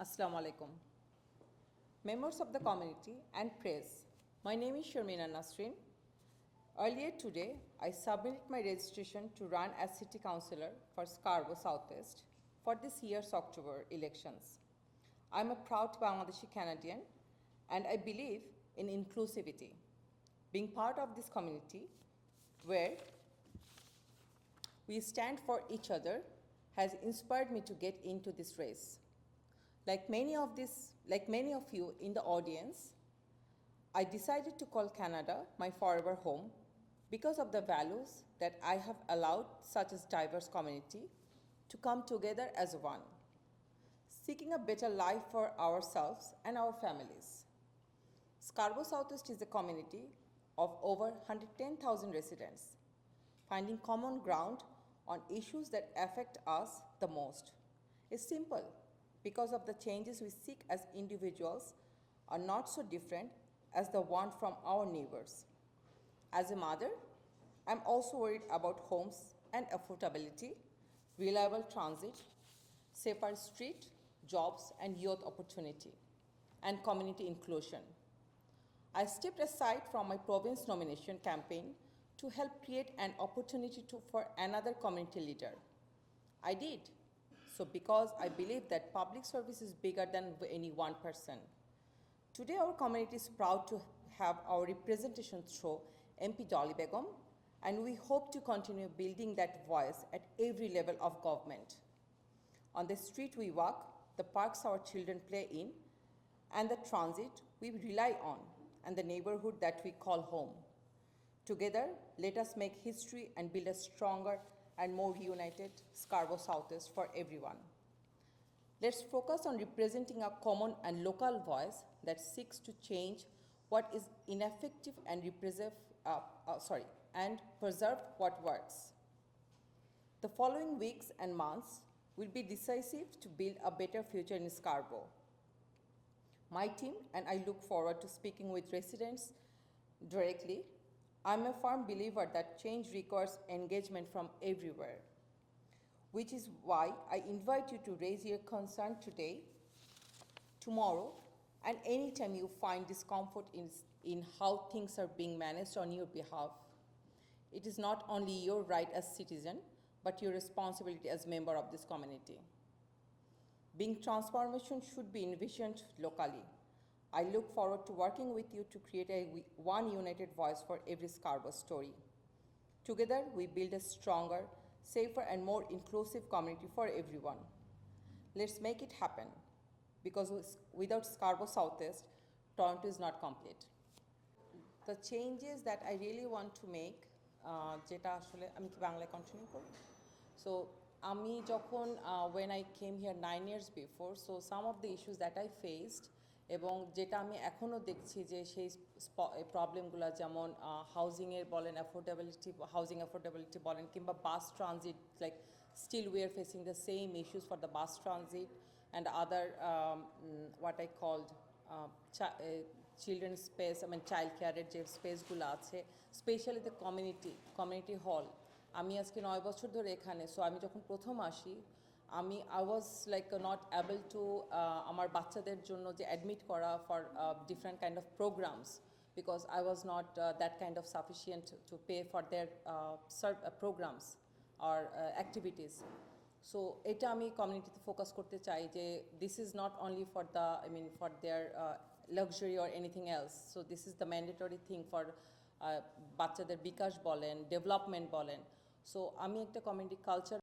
Assalamu alaikum. Members of the community and press, my name is Sharmina Nasrin. Earlier today, I submitted my registration to run as City Councillor for Scarborough Southwest for this year's October elections. I'm a proud Bangladeshi Canadian and I believe in inclusivity. Being part of this community where we stand for each other has inspired me to get into this race. Like many of you in the audience, I decided to call Canada my forever home because of the values that I have allowed such as diverse community to come together as one, seeking a better life for ourselves and our families. Scarborough Southwest is a community of over 110,000 residents, finding common ground on issues that affect us the most. It's simple. Because of the changes we seek as individuals are not so different as the one from our neighbors. As a mother, I'm also worried about homes and affordability, reliable transit, safer street, jobs and youth opportunity, and community inclusion. I stepped aside from my province nomination campaign to help create an opportunity for another community leader. I did. So because I believe that public service is bigger than any one person. Today our community is proud to have our representation through MP Dolly Begum, and we hope to continue building that voice at every level of government. On the street we walk, the parks our children play in, and the transit we rely on, and the neighborhood that we call home. Together, let us make history and build a stronger and more united Scarborough Southwest for everyone. Let's focus on representing a common and local voice that seeks to change what is ineffective and preserve what works. The following weeks and months will be decisive to build a better future in Scarborough. My team and I look forward to speaking with residents directly. I'm a firm believer that change requires engagement from everywhere, which is why I invite you to raise your concern today, tomorrow, and anytime you find discomfort in how things are being managed on your behalf. It is not only your right as citizen, but your responsibility as member of this community. Being transformation should be envisioned locally. I look forward to working with you to create one united voice for every Scarborough story. Together, we build a stronger, safer, and more inclusive community for everyone. Let's make it happen, because without Scarborough Southwest, Toronto is not complete. The changes that I really want to make, যেটা আসলে আমি কি বাংলায় continue করব? So আমি যখন when I came here 9 years before, so some of the issues that I faced এবং যেটা আমি এখনও দেখছি যে সেই প্রবলেমগুলো যেমন হাউজিংয়ের বলেন হাউজিং অ্যাফোর্ডেবিলিটি বলেন কিংবা bus transit like still we are facing the same issues for the bus transit and other what I called children's space, I mean child care যে স্পেসগুলো আছে, স্পেশালি দ্য কমিউনিটি হল। আমি আজকে 9 বছর ধরে এখানে, so আমি যখন প্রথম আসি I was like not able to আমার বাচ্চাদের জন্য যে অ্যাডমিট করা for different kind of programs because I was not that kind of sufficient to pay for their programs or activities. So এটা আমি কমিউনিটিতে ফোকাস করতে চাই যে this is not only for their luxury or anything else. So this is the mandatory thing for বাচ্চাদের বিকাশ বলেন, development বলেন। So আমি একটা কমিউনিটি কালচার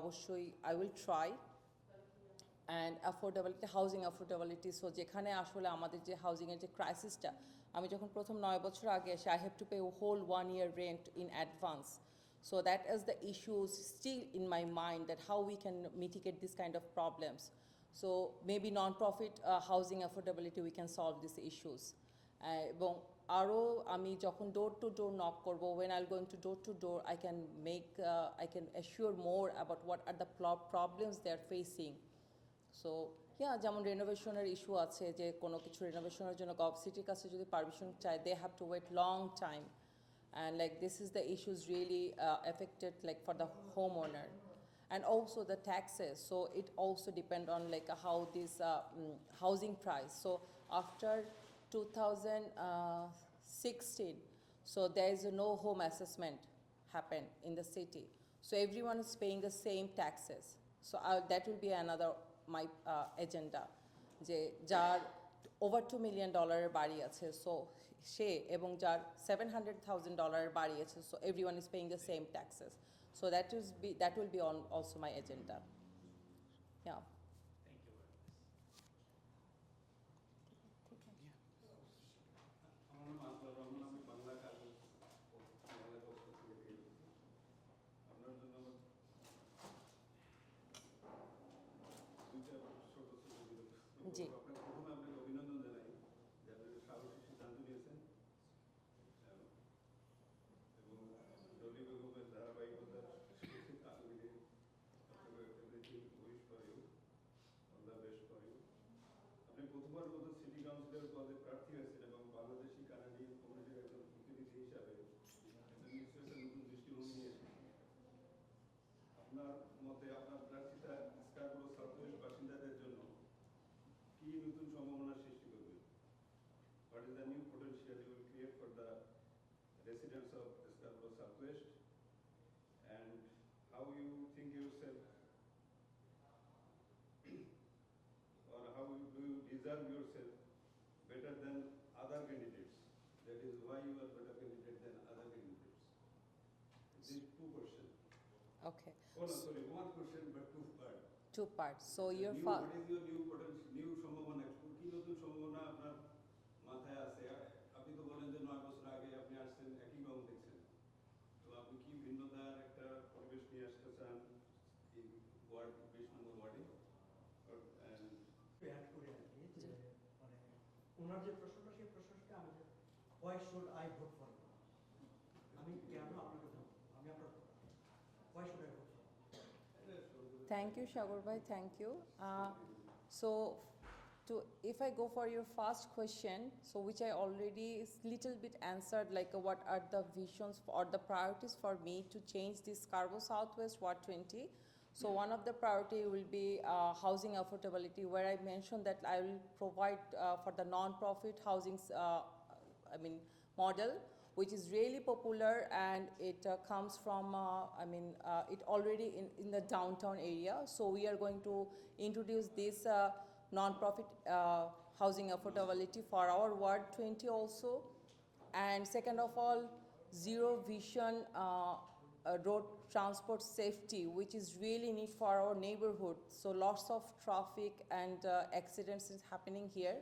অবশ্যই I will try and affordability, housing affordability. So যেখানে আসলে আমাদের যে হাউজিংয়ের যে ক্রাইসিসটা, আমি যখন প্রথম 9 বছর আগে এসে I have to pay a whole 1 year rent in advance. So that is the issues still in my mind, that how we can mitigate this kind of problems. So maybe non-profit housing affordability we can solve these issues. এবং আরও আমি যখন door to door knock করবো, when I'll go into door to door, I can assure more about what are the problems they are facing. So yeah, যেমন রেনোভেশনের issue আছে, যে কোনো কিছু রেনোভেশনের জন্য সিটির কাছে যদি পারমিশন চায়, they have to wait long time, and like this is the issues really affected like for the homeowner. and also the taxes. So it also depend on like how this housing price. So after 2016, so there is no home assessment happen in the city. So everyone is paying the same taxes. So that will be another my agenda. যে যার over $2 million বাড়ি আছে, so সে এবং যার $700,000 বাড়ি আছে, so everyone is paying the same taxes. So that will be on also my agenda. Yeah. Thank you very much. আমার নাম আসলাম রহমান, আমি বাংলা কাগজ বাংলা পক্ষ থেকে এসেছি। আপনার জন্য আমার দুইটা ছোট ছোট জি। আপনাকে প্রথমে আপনাকে অভিনন্দন জানাই যে আপনি সাহসী সিদ্ধান্ত নিয়েছেন এবং ডলি বেগমের ধারাবাহিকতার আলোকে everything wish for you, all the best for you. আপনি প্রথমবার মতো সিটি কাউন্সিলর পদে প্রার্থী হয়েছেন এবং বাংলাদেশি কানাডিয়ান কমিউনিটির একজন প্রতিনিধি হিসাবে নিশ্চয়ই একটা নতুন দৃষ্টিভঙ্গি নিয়ে এসেছেন। আপনার মতে আপনার প্রার্থিতা স্কারবোরো সাউথওয়েস্ট বাসিন্দাদের জন্য কি নতুন সম্ভাবনা সৃষ্টি করবে? What is the new potential you will create for the residents of Scarborough Southwest, and how you think yourself or how do you deserve yourself better than other candidates? That is why you are better candidate than other candidates. These two questions. Okay. Oh no, sorry, one question but two parts. Two parts. So your What is your new potential, new সম্ভাবনা? কি নতুন সম্ভাবনা আপনার মাথায় আছে? আপনি তো বলেন যে 9 বছর আগে আপনি আসছেন, একই রকম দেখছেন, তো আপনি কি ভিন্নতার একটা পরিবেশ নিয়ে আসতে চান এই ওয়ার্ড 20 নম্বর ওয়ার্ডে? অ্যাড করে আর কি যে মানে ওনার যে প্রশ্নটা সেই প্রশ্নটা আমি যে why should I vote for you? আমি কেন আপনাকে ভোট, আমি আপনার why should I vote for you? Thank you, Shagur bhai. Thank you. So, if I go for your first question, so which I already little bit answered, like what are the visions or the priorities for me to change this Scarborough Southwest Ward 20. So one of the priority will be housing affordability, where I mentioned that I will provide for the non-profit housing, model, which is really popular, and it comes from, it already in the downtown area. So we are going to introduce this non-profit housing affordability for our Ward 20 also. And second of all, zero vision road transport safety, which is really need for our neighborhood. So lots of traffic and accidents is happening here.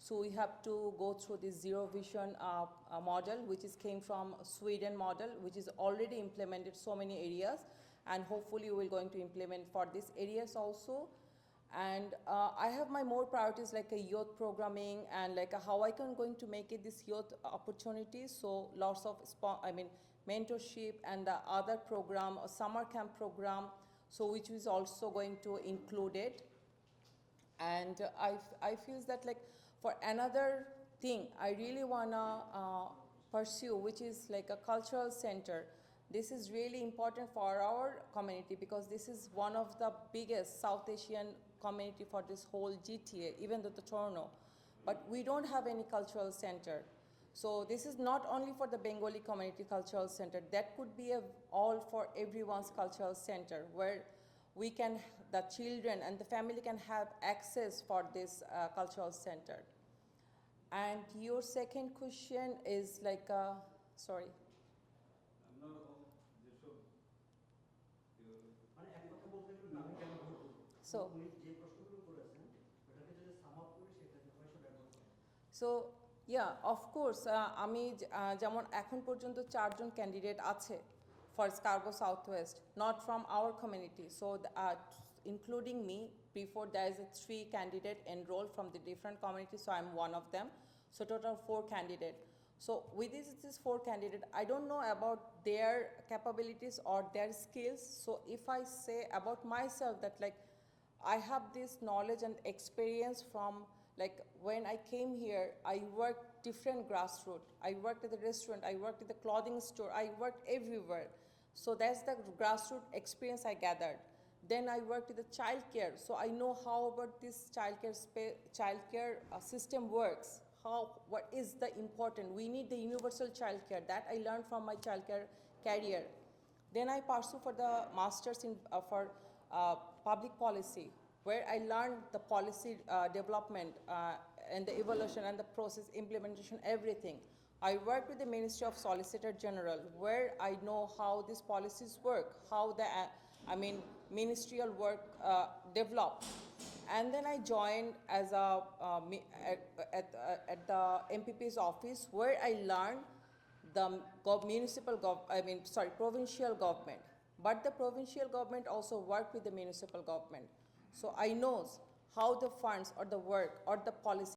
So we have to go through this zero vision model, which came from Sweden model, which is already implemented so many areas, and hopefully we will going to implement for these areas also. And I have my more priorities like a youth programming and like how I can going to make it this youth opportunities. So lots of mentorship and the other program, a summer camp program, so which is also going to include it. And I feel that like for another thing I really wanna pursue, which is like a cultural center. This is really important for our community because this is one of the biggest South Asian community for this whole GTA, even though the Toronto. But we don't have any cultural center. So this is not only for the Bengali community cultural center, that could be all for everyone's cultural center, where we can, the children and the family can have access for this cultural center. And your second question is like, sorry. মানে এক কথা বলতে গেলে আমি কেন vote করব? So উনি যে প্রশ্নগুলো করেছেন ওটাকে যদি সাম আপ করি সেটাকে why should I vote for you? So yeah, of course, আমি যেমন এখন পর্যন্ত 4 জন ক্যান্ডিডেট আছে for Scarborough Southwest, not from our community. So including me, before there is a 3 candidate enrolled from the different communities, so I'm one of them. So total 4 candidates. So with these 4 candidates, I don't know about their capabilities or their skills. So if I say about myself that like I have this knowledge and experience from like when I came here, I worked different grassroots. I worked at the restaurant, I worked at the clothing store, I worked everywhere. So that's the grassroots experience I gathered. Then I worked with the childcare, so I know how about this childcare system works. What is the important? We need the universal childcare. That I learned from my childcare career. Then I pursue for the masters in public policy, where I learned the policy development and the evaluation and the process implementation, everything. I worked with the Ministry of Solicitor General, where I know how these policies work, how the ministerial work developed. And then I joined as at the MPP's office, where I learned the provincial government. But the provincial government also work with the municipal government. So I know how the funds or the work or the policy